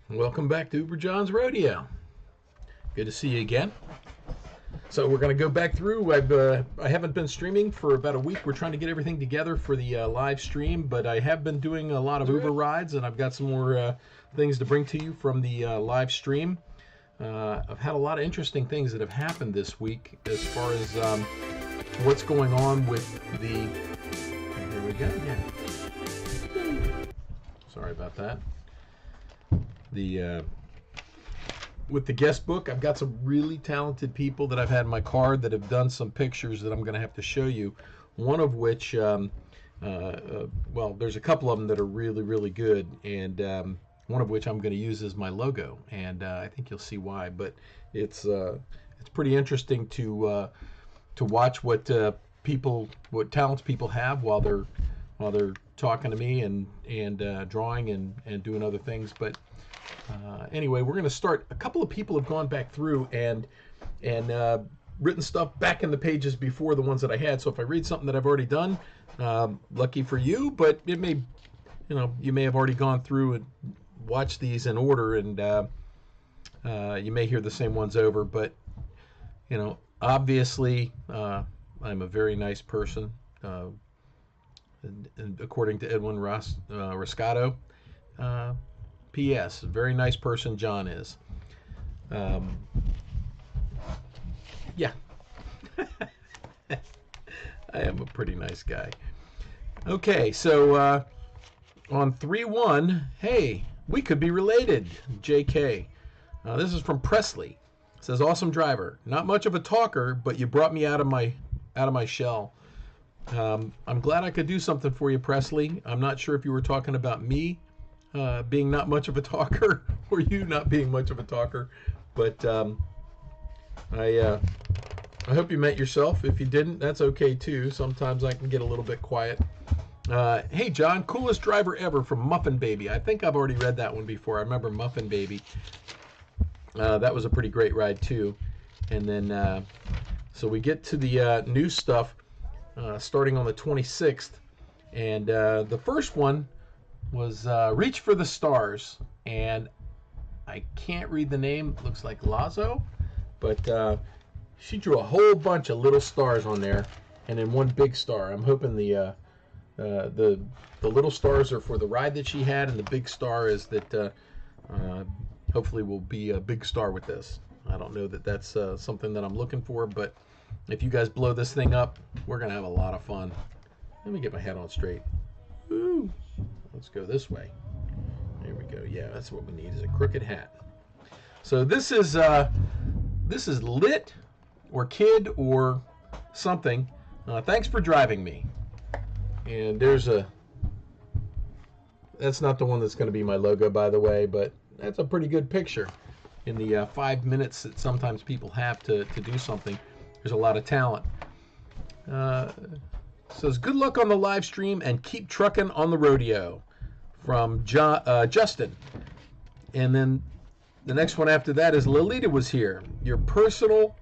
Welcome back to JOHNS Rodeo. Good to see you again. So we're going to go back through. I haven't been streaming for about a week. We're trying to get everything together for the live stream, but I have been doing a lot of Uber rides, and I've got some more things to bring to you from the live stream. I've had a lot of interesting things that have happened this week as far as what's going on with the... Here we go. Yeah. Sorry about that. With the guest book, I've got some really talented people that I've had in my car that have done some pictures that I'm going to have to show you. One of which, well, there's a couple of them that are really, really good, and one of which I'm going to use as my logo, and I think you'll see why. But it's pretty interesting to watch what talents people have while they're talking to me and drawing and doing other things. But anyway, we're going to start. A couple of people have gone back through and written stuff back in the pages before the ones that I had. So if I read something that I've already done, lucky for you. But it may, you may have already gone through and watched these in order, and you may hear the same ones over. But obviously, I'm a very nice person, and according to Edwin Roscato. P.S. Very nice person John is. Yeah. I am a pretty nice guy. Okay, so on 3-1, hey, we could be related, JK. This is from Presley. It says, awesome driver. Not much of a talker, but you brought me out of my shell. I'm glad I could do something for you, Presley. I'm not sure if you were talking about me being not much of a talker, or you not being much of a talker, but I hope you meant yourself. If you didn't, that's okay too. Sometimes I can get a little bit quiet. Hey John, coolest driver ever, from Muffin Baby. I think I've already read that one before. I remember Muffin Baby. That was a pretty great ride too. And then so we get to the new stuff starting on the 26th, and the first one was Reach for the Stars, and I can't read the name. It looks like Lazo, but she drew a whole bunch of little stars on there, and then one big star. I'm hoping the little stars are for the ride that she had, and the big star is that hopefully will be a big star with this. I don't know that that's something that I'm looking for, but if you guys blow this thing up, we're gonna have a lot of fun. Let me get my head on straight. Ooh. Let's go this way. There we go. Yeah, that's what we need, is a crooked hat. So this is lit or kid or something. Thanks for driving me. And that's not the one that's going to be my logo, by the way, but that's a pretty good picture. In the 5 minutes that sometimes people have to do something, there's a lot of talent. Says, good luck on the live stream and keep trucking on the rodeo, from Justin. And then the next one after that is Lolita was here. Your personable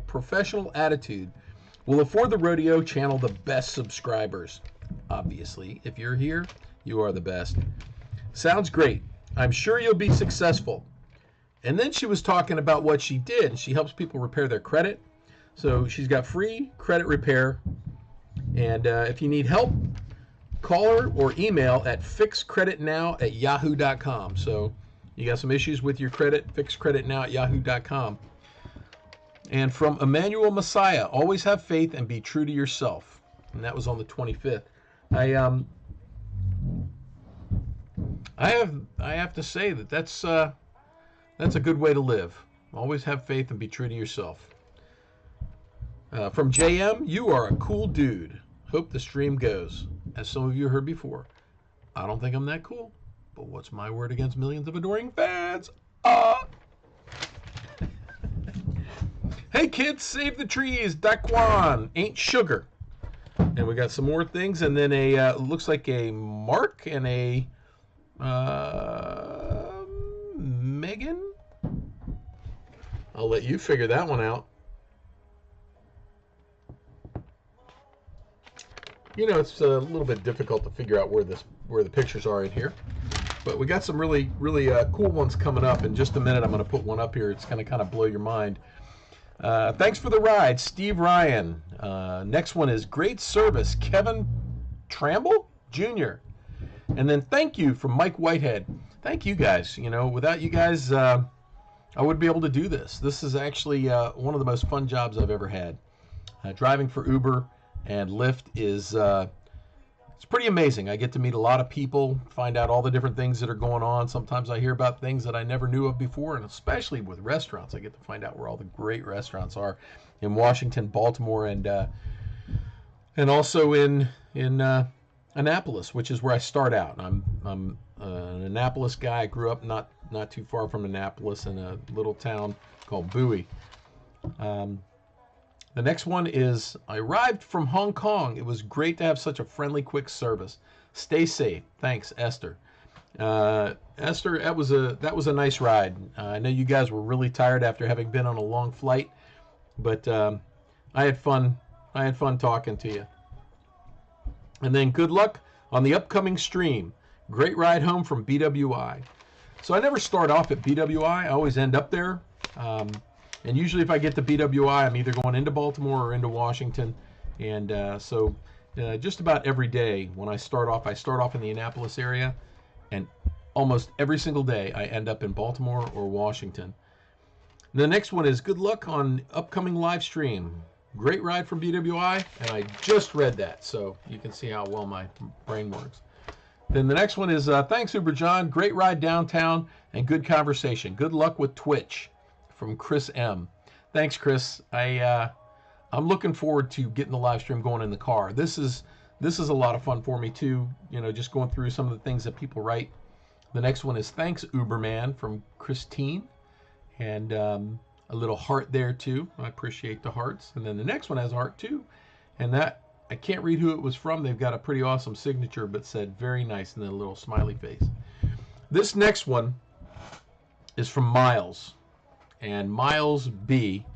professional attitude will afford the rodeo channel the best subscribers. Obviously, if you're here, you are the best. Sounds great. I'm sure you'll be successful. And then she was talking about what she did, and she helps people repair their credit. So she's got free credit repair, and if you need help, call her or email at fixcreditnow@yahoo.com. So you got some issues with your credit, fixcreditnow@yahoo.com. And from Emmanuel Messiah, always have faith and be true to yourself. And that was on the 25th. I have to say that's a good way to live. Always have faith and be true to yourself. From JM, you are a cool dude. Hope the stream goes. As some of you heard before, I don't think I'm that cool, but what's my word against millions of adoring fans? Hey kids, save the trees. Daquan ain't sugar. And we got some more things, and then looks like a Mark and a Megan. I'll let you figure that one out. It's a little bit difficult to figure out where the pictures are in here. But we got some really cool ones coming up. In just a minute, I'm going to put one up here. It's going to kind of blow your mind. Thanks for the ride, Steve Ryan. Next one is great service, Kevin Tramble Jr. And then thank you from Mike Whitehead. Thank you guys. You know, without you guys, I wouldn't be able to do this. This is actually one of the most fun jobs I've ever had. Driving for Uber and Lyft is it's pretty amazing. I get to meet a lot of people, find out all the different things that are going on. Sometimes I hear about things that I never knew of before, and especially with restaurants, I get to find out where all the great restaurants are in Washington, Baltimore, and also in Annapolis, which is where I start out. I'm an Annapolis guy. I grew up not too far from Annapolis in a little town called Bowie. The next one is, I arrived from Hong Kong. It was great to have such a friendly, quick service. Stay safe. Thanks, Esther. Esther, that was a nice ride. I know you guys were really tired after having been on a long flight, but I had fun. I had fun talking to you. And then good luck on the upcoming stream. Great ride home from BWI. So I never start off at BWI. I always end up there. And usually if I get to BWI, I'm either going into Baltimore or into Washington. And so just about every day when I start off in the Annapolis area. And almost every single day I end up in Baltimore or Washington. The next one is good luck on upcoming live stream. Great ride from BWI. And I just read that, so you can see how well my brain works. Then the next one is thanks, Uber John. Great ride downtown and good conversation. Good luck with Twitch. From Chris M. Thanks, Chris. I'm looking forward to getting the live stream going in the car. This is a lot of fun for me too. You know, just going through some of the things that people write. The next one is thanks, Uberman, from Christine, and a little heart there too. I appreciate the hearts. And then the next one has a heart too, and that I can't read who it was from. They've got a pretty awesome signature, but said very nice, and then a little smiley face. This next one is from Miles. And Miles B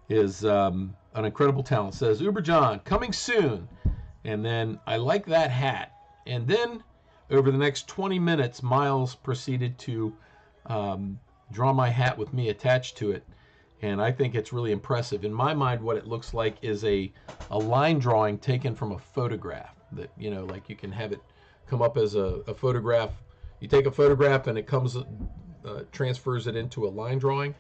is an incredible talent. Says, Uber John, coming soon. And then, I like that hat. And then, over the next 20 minutes, Miles proceeded to draw my hat with me attached to it. And I think it's really impressive. In my mind, what it looks like is a line drawing taken from a photograph. That, you know, like you can have it come up as a photograph. You take a photograph and it comes... transfers it into a line drawing.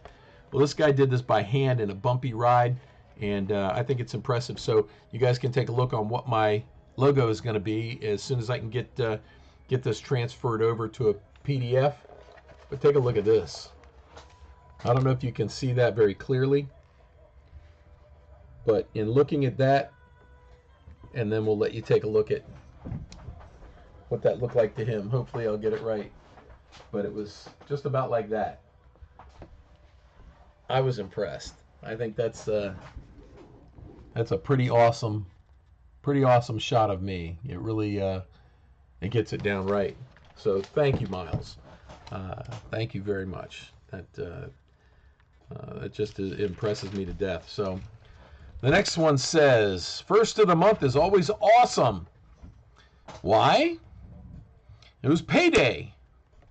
Well, this guy did this by hand in a bumpy ride, and I think it's impressive. So you guys can take a look on what my logo is going to be as soon as I can get this transferred over to a PDF. But take a look at this. I don't know if you can see that very clearly, but in looking at that, and then we'll let you take a look at what that looked like to him. Hopefully I'll get it right. But it was just about like that. I was impressed. I think that's a pretty awesome shot of me. It really it gets it down right. So thank you, Miles. Thank you very much. That just impresses me to death. So the next one says, first of the month is always awesome. Why? It was payday.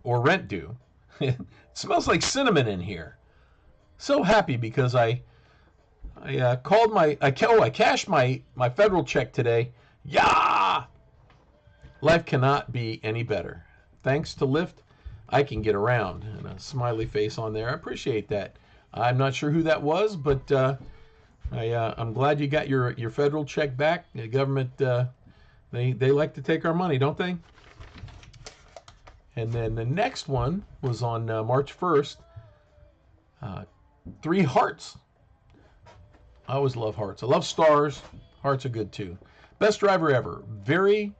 Or rent due. It smells like cinnamon in here. So happy because I cashed my federal check today. Yeah! Life cannot be any better. Thanks to Lyft, I can get around. And a smiley face on there. I appreciate that. I'm not sure who that was, but I'm glad you got your federal check back. The government, they like to take our money, don't they? And then the next one was on March 1st. 3 hearts. I always love hearts. I love stars. Hearts are good too. Best driver ever. Very...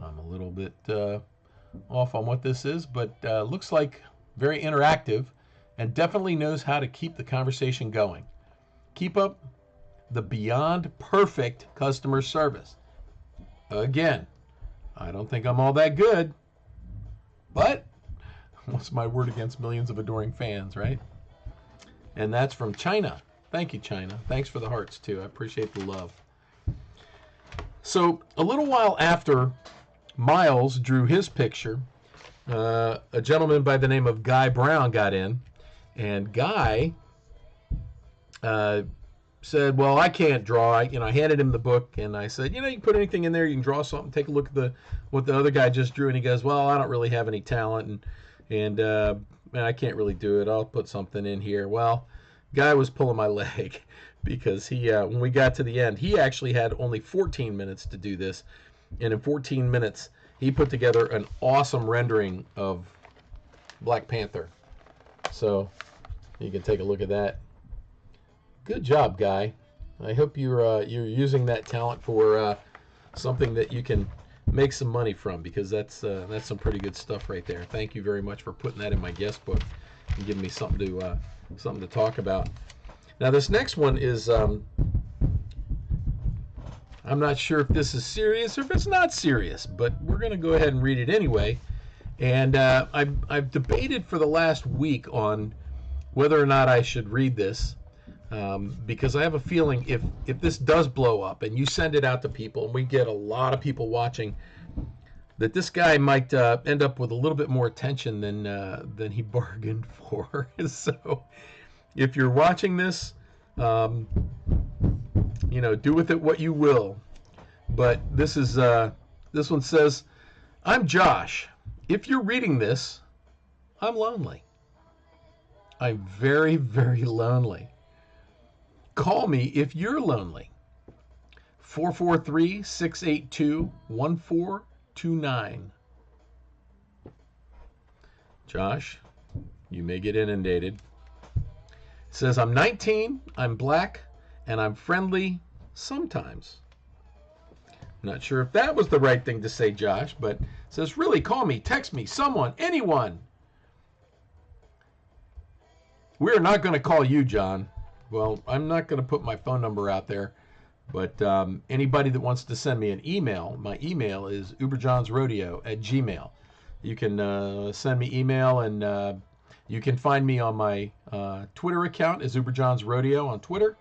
I'm a little bit off on what this is, but looks like very interactive and definitely knows how to keep the conversation going. Keep up the beyond perfect customer service. Again, I don't think I'm all that good, but what's my word against millions of adoring fans, right? And that's from China. Thank you, China. Thanks for the hearts, too. I appreciate the love. So a little while after Miles drew his picture, a gentleman by the name of Guy Brown got in, and Guy said, well, I can't draw. I handed him the book, and I said, you can put anything in there. You can draw something. Take a look at what the other guy just drew. And he goes, well, I don't really have any talent, and I can't really do it. I'll put something in here. Well, Guy was pulling my leg because when we got to the end, he actually had only 14 minutes to do this. And in 14 minutes, he put together an awesome rendering of Black Panther. So you can take a look at that. Good job, Guy. I hope you're using that talent for something that you can make some money from, because that's some pretty good stuff right there. Thank you very much for putting that in my guest book and giving me something to talk about. Now this next one is I'm not sure if this is serious or if it's not serious, but we're going to go ahead and read it anyway. And I've debated for the last week on whether or not I should read this. Because I have a feeling if this does blow up and you send it out to people and we get a lot of people watching, that this guy might end up with a little bit more attention than he bargained for. So if you're watching this, do with it what you will. But this one says, I'm Josh. If you're reading this, I'm lonely. I'm very, very lonely. Call me if you're lonely. 443-682-1429. Josh, you may get inundated. It says, I'm 19, I'm black, and I'm friendly sometimes. I'm not sure if that was the right thing to say, Josh, but it says, really, call me, text me, someone, anyone. We're not going to call you, John. Well, I'm not going to put my phone number out there, but anybody that wants to send me an email, my email is uberjohnsrodeo@gmail.com. You can send me email, and you can find me on my Twitter account as uberjohnsrodeo on Twitter.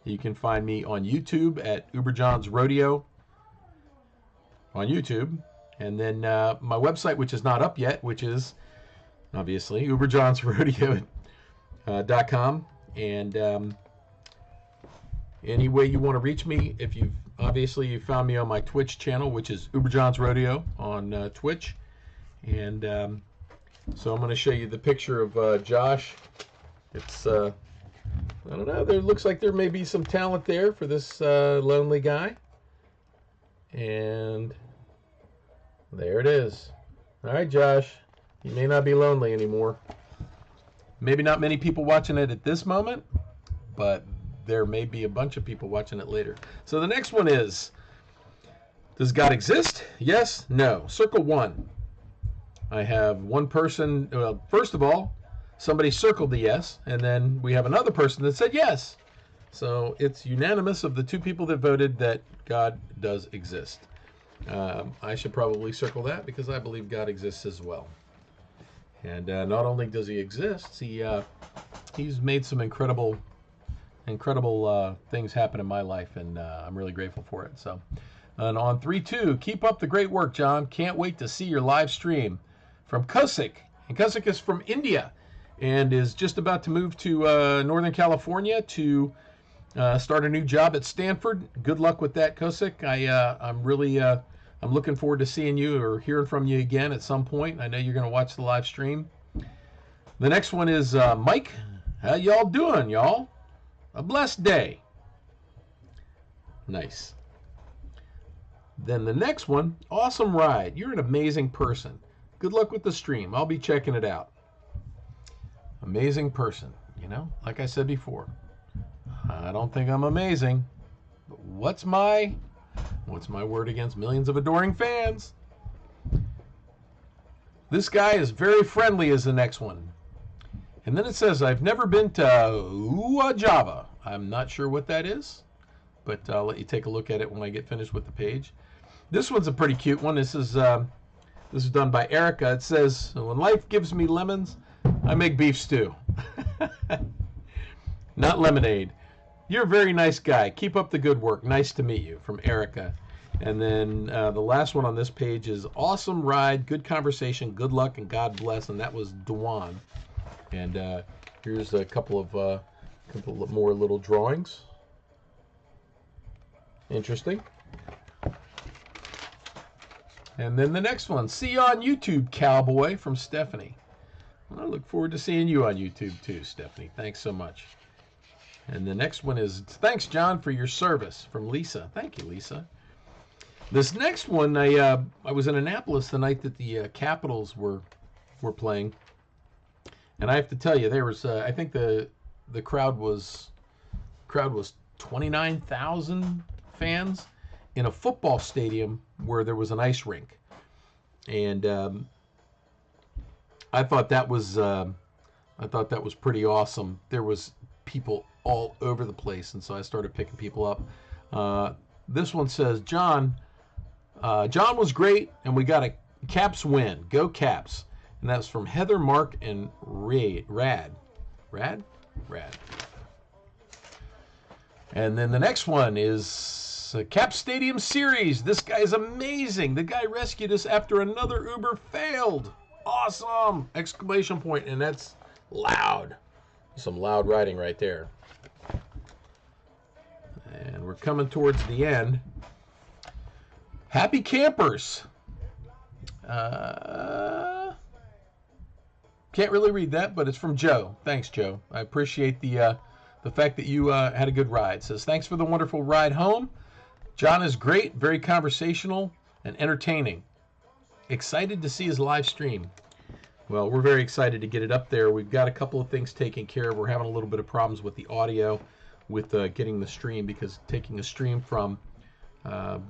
You can find me on YouTube at uberjohnsrodeo on YouTube. And then my website, which is not up yet, which is obviously uberjohnsrodeo.com. And any way you want to reach me, if you found me on my Twitch channel, which is Johns Rodeo on Twitch. And so I'm going to show you the picture of Josh. It's I don't know, there looks like there may be some talent there for this lonely guy. And there it is. All right, Josh, you may not be lonely anymore. Maybe not many people watching it at this moment, but there may be a bunch of people watching it later. So the next one is, does God exist? Yes, no. Circle one. I have one person, well, first of all, somebody circled the yes, and then we have another person that said yes. So it's unanimous of the two people that voted that God does exist. I should probably circle that because I believe God exists as well. And not only does he exist, he's made some incredible things happen in my life, and I'm really grateful for it. So, and on 3-2, keep up the great work, John. Can't wait to see your live stream from Kusik. And Kusik is from India and is just about to move to Northern California to start a new job at Stanford. Good luck with that, Kusik. I'm looking forward to seeing you or hearing from you again at some point. I know you're going to watch the live stream. The next one is Mike. How y'all doing, y'all? A blessed day. Nice. Then the next one, awesome ride. You're an amazing person. Good luck with the stream. I'll be checking it out. Amazing person. Like I said before, I don't think I'm amazing, but what's my word against millions of adoring fans? This guy is very friendly is the next one. And then it says, I've never been to Java. I'm not sure what that is, but I'll let you take a look at it when I get finished with the page. This one's a pretty cute one. This is done by Erica. It says, when life gives me lemons, I make beef stew. Not lemonade. You're a very nice guy. Keep up the good work. Nice to meet you. From Erica. And then the last one on this page is awesome ride, good conversation, good luck, and God bless. And that was Dwan. And here's a couple of more little drawings. Interesting. And then the next one, see you on YouTube, cowboy, from Stephanie. I look forward to seeing you on YouTube too, Stephanie. Thanks so much. And the next one is, thanks, John, for your service, from Lisa. Thank you, Lisa. This next one, I was in Annapolis the night that the Capitals were playing, and I have to tell you, there was I think the crowd was 29,000 fans in a football stadium where there was an ice rink, and I thought that was pretty awesome. There was people all over the place, and so I started picking people up. This one says, John was great, and we got a Caps win. Go Caps. And that's from Heather, Mark, and Rad. And then the next one is Caps Stadium Series. This guy is amazing. The guy rescued us after another Uber failed. Awesome! Exclamation point, and that's loud. Some loud writing right there. And we're coming towards the end. Happy campers. Can't really read that, but it's from Joe. Thanks, Joe. I appreciate the fact that you had a good ride. It says, thanks for the wonderful ride home. John is great, very conversational and entertaining. Excited to see his live stream. Well, we're very excited to get it up there. We've got a couple of things taken care of. We're having a little bit of problems with the audio, with getting the stream, because taking a stream from a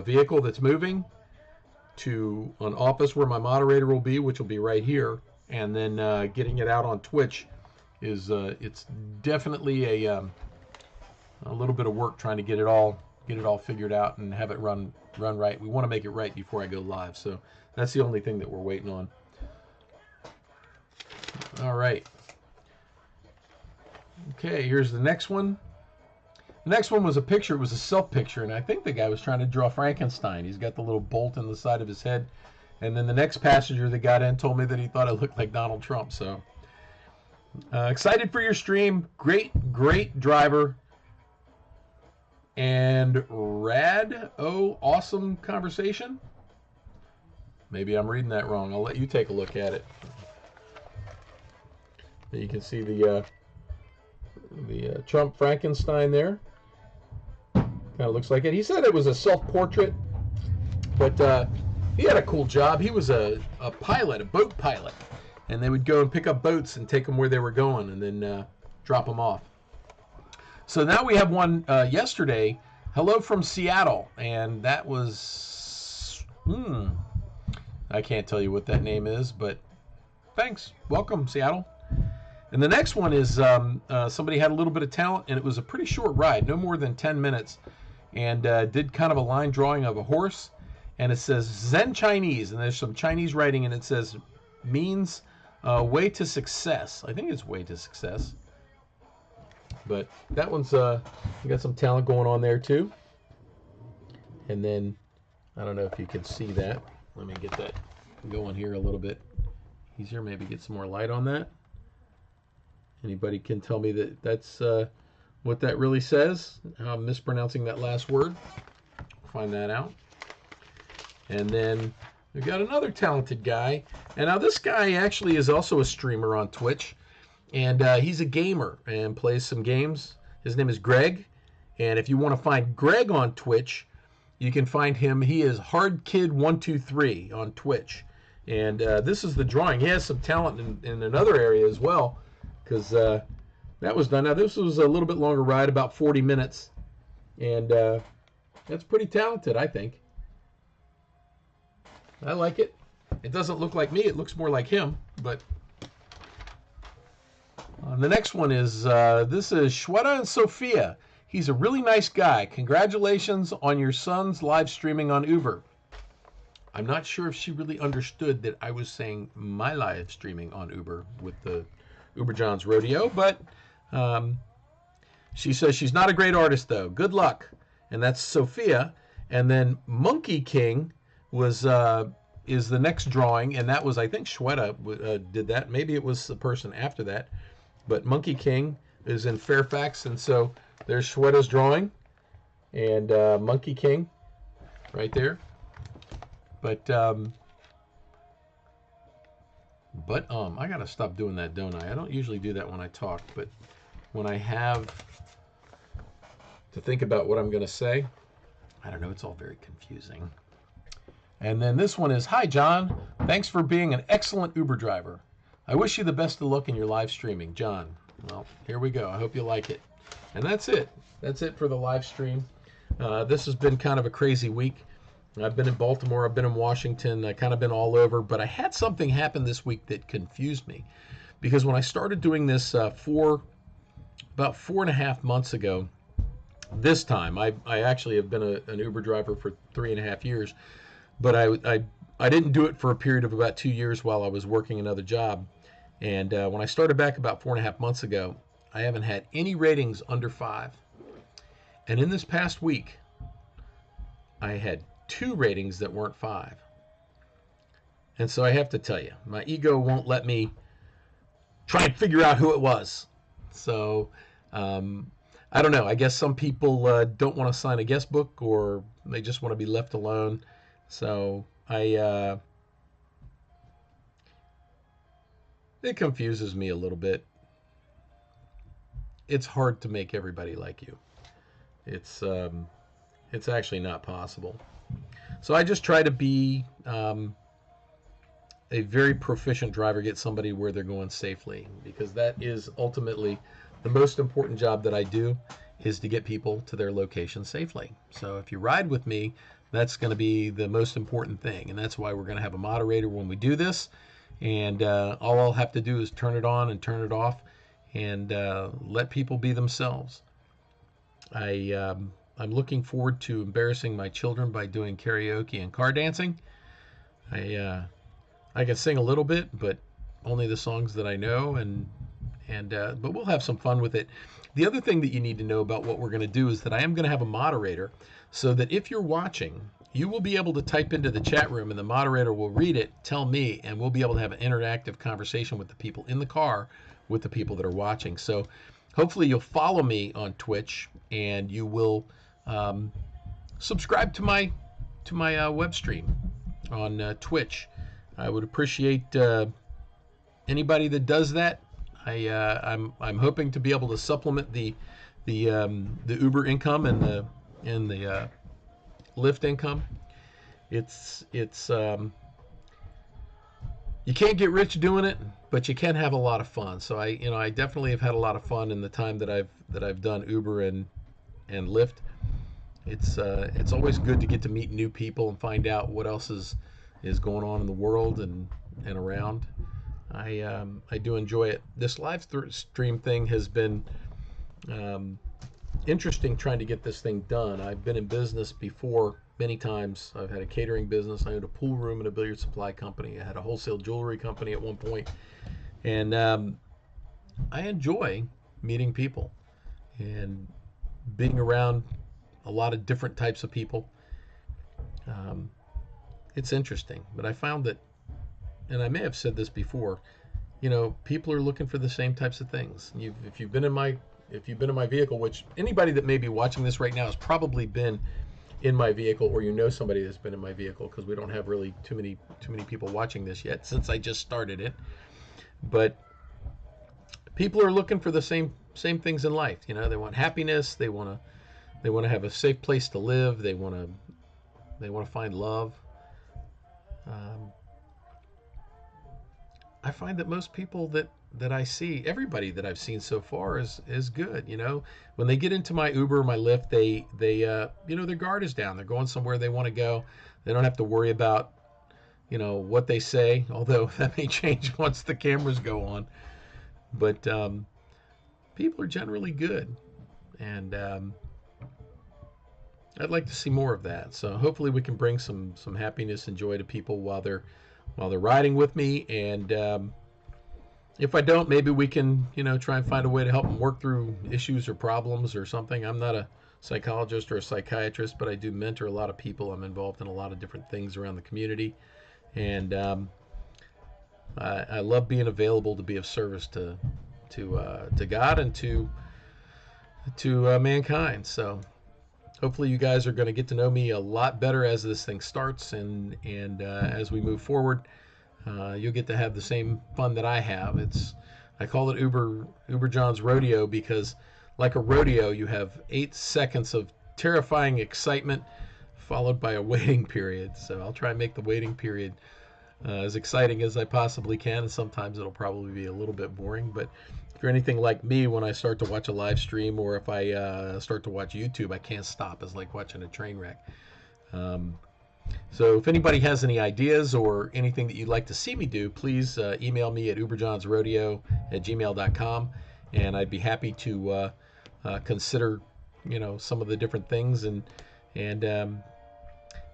vehicle that's moving to an office where my moderator will be, which will be right here, and then getting it out on Twitch is it's definitely a little bit of work trying to get it all figured out and have it run right. We want to make it right before I go live, so that's the only thing that we're waiting on. All right. Okay, here's the next one. The next one was a picture. It was a self picture, and I think the guy was trying to draw Frankenstein. He's got the little bolt in the side of his head. And then the next passenger that got in told me that he thought it looked like Donald Trump. So excited for your stream. Great driver. And awesome conversation. Maybe I'm reading that wrong. I'll let you take a look at it. You can see the Trump Frankenstein there. Kind of looks like it. He said it was a self-portrait, but he had a cool job. He was a pilot, a boat pilot, and they would go and pick up boats and take them where they were going and then drop them off. So now we have one yesterday. Hello from Seattle, and that was I can't tell you what that name is, but thanks. Welcome, Seattle. And the next one is somebody had a little bit of talent, and it was a pretty short ride, no more than 10 minutes, and did kind of a line drawing of a horse, and it says Zen Chinese, and there's some Chinese writing, and it says means way to success. I think it's way to success. But that one's you got some talent going on there too. And then I don't know if you can see that. Let me get that going here a little bit easier. Maybe get some more light on that. Anybody can tell me that that's what that really says? How I'm mispronouncing that last word. Find that out. And then we've got another talented guy. And now this guy actually is also a streamer on Twitch. And he's a gamer and plays some games. His name is Greg. And if you want to find Greg on Twitch, you can find him. He is HardKid123 on Twitch. And this is the drawing. He has some talent in another area as well, because that was done. Now, this was a little bit longer ride, about 40 minutes. And that's pretty talented, I think. I like it. It doesn't look like me. It looks more like him, but... the next one is, this is Shweta and Sophia. He's a really nice guy. Congratulations on your son's live streaming on Uber. I'm not sure if she really understood that I was saying my live streaming on Uber with the Uber JOHNS Rodeo, but she says she's not a great artist, though. Good luck. And that's Sophia. And then Monkey King was is the next drawing, and that was, I think Shweta did that. Maybe it was the person after that. But Monkey King is in Fairfax, and so there's Shweta's drawing and Monkey King right there. But I gotta stop doing that, don't I? I don't usually do that when I talk, but when I have to think about what I'm gonna say, I don't know, it's all very confusing. And then this one is, hi John, thanks for being an excellent Uber driver. I wish you the best of luck in your live streaming, John. Well, here we go. I hope you like it. And that's it. That's it for the live stream. This has been kind of a crazy week. I've been in Baltimore, I've been in Washington, I've kind of been all over, but I had something happen this week that confused me. Because when I started doing this about 4.5 months ago, this time, I actually have been an Uber driver for 3.5 years, but I didn't do it for a period of about 2 years while I was working another job. And when I started back about 4.5 months ago, I haven't had any ratings under 5. And in this past week, I had 2 ratings that weren't 5. And so I have to tell you, my ego won't let me try and figure out who it was. So I don't know. I guess some people don't want to sign a guest book, or they just want to be left alone. So it confuses me a little bit. It's hard to make everybody like you. It's actually not possible. So I just try to be a very proficient driver, get somebody where they're going safely, because that is ultimately the most important job that I do, is to get people to their location safely. So if you ride with me, that's going to be the most important thing, and that's why we're going to have a moderator when we do this, and all I'll have to do is turn it on and turn it off, and let people be themselves. I'm looking forward to embarrassing my children by doing karaoke and car dancing. I can sing a little bit, but only the songs that I know, but we'll have some fun with it. The other thing that you need to know about what we're going to do is that I am going to have a moderator, so that if you're watching, you will be able to type into the chat room, and the moderator will read it, tell me, and we'll be able to have an interactive conversation with the people in the car, with the people that are watching. So hopefully you'll follow me on Twitch, and you will subscribe to my web stream on Twitch. I would appreciate anybody that does that. I'm hoping to be able to supplement the Uber income and the Lyft income. It's you can't get rich doing it, but you can have a lot of fun. So I definitely have had a lot of fun in the time that I've done Uber and Lyft. It's always good to get to meet new people and find out what else is going on in the world and around. I do enjoy it. This live stream thing has been interesting, trying to get this thing done. I've been in business before many times. I've had a catering business. I owned a pool room and a billiard supply company. I had a wholesale jewelry company at one point. And I enjoy meeting people and being around a lot of different types of people. It's interesting, but I found that, and I may have said this before, people are looking for the same types of things. If you've been in my vehicle, which anybody that may be watching this right now has probably been in my vehicle, or somebody that's been in my vehicle, because we don't have really too many people watching this yet since I just started it. But people are looking for the same things in life. They want happiness. They want to have a safe place to live. They want to find love. I find that most people that I see, everybody that I've seen so far is good. When they get into my Uber or my Lyft, they their guard is down. They're going somewhere they want to go. They don't have to worry about what they say, although that may change once the cameras go on. But people are generally good, and I'd like to see more of that. So hopefully we can bring some happiness and joy to people while they're riding with me. And if I don't, maybe we can try and find a way to help them work through issues or problems or something. I'm not a psychologist or a psychiatrist, but I do mentor a lot of people. I'm involved in a lot of different things around the community, and I love being available to be of service to God and to mankind. So hopefully you guys are going to get to know me a lot better as this thing starts, and as we move forward, you'll get to have the same fun that I have. I call it Uber John's Rodeo because, like a rodeo, you have 8 seconds of terrifying excitement followed by a waiting period. So I'll try and make the waiting period as exciting as I possibly can, and sometimes it'll probably be a little bit boring. But if you're anything like me, when I start to watch a live stream or if I start to watch YouTube, I can't stop. It's like watching a train wreck. So if anybody has any ideas or anything that you'd like to see me do, please email me at uberjohnsrodeo@gmail.com, and I'd be happy to consider, some of the different things. And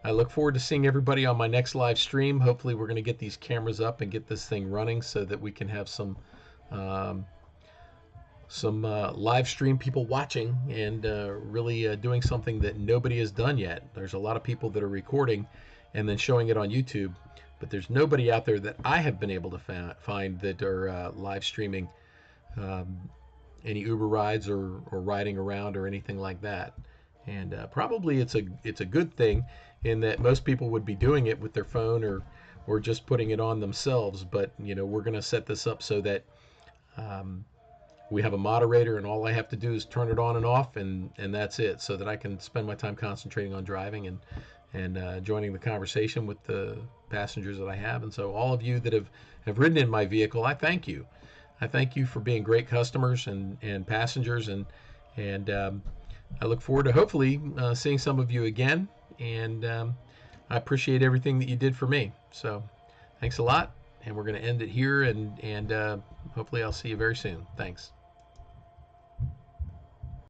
I look forward to seeing everybody on my next live stream. Hopefully we're going to get these cameras up and get this thing running so that we can have some live stream people watching and really doing something that nobody has done yet. There's a lot of people that are recording and then showing it on YouTube, but there's nobody out there that I have been able to find that are live streaming any Uber rides or riding around or anything like that. And probably it's a good thing in that most people would be doing it with their phone or just putting it on themselves. But we're going to set this up so that we have a moderator, and all I have to do is turn it on and off, and that's it, so that I can spend my time concentrating on driving and joining the conversation with the passengers that I have. And so all of you that have ridden in my vehicle, I thank you. I thank you for being great customers and passengers, and I look forward to hopefully seeing some of you again, and I appreciate everything that you did for me. So thanks a lot, and we're going to end it here, and hopefully I'll see you very soon. Thanks.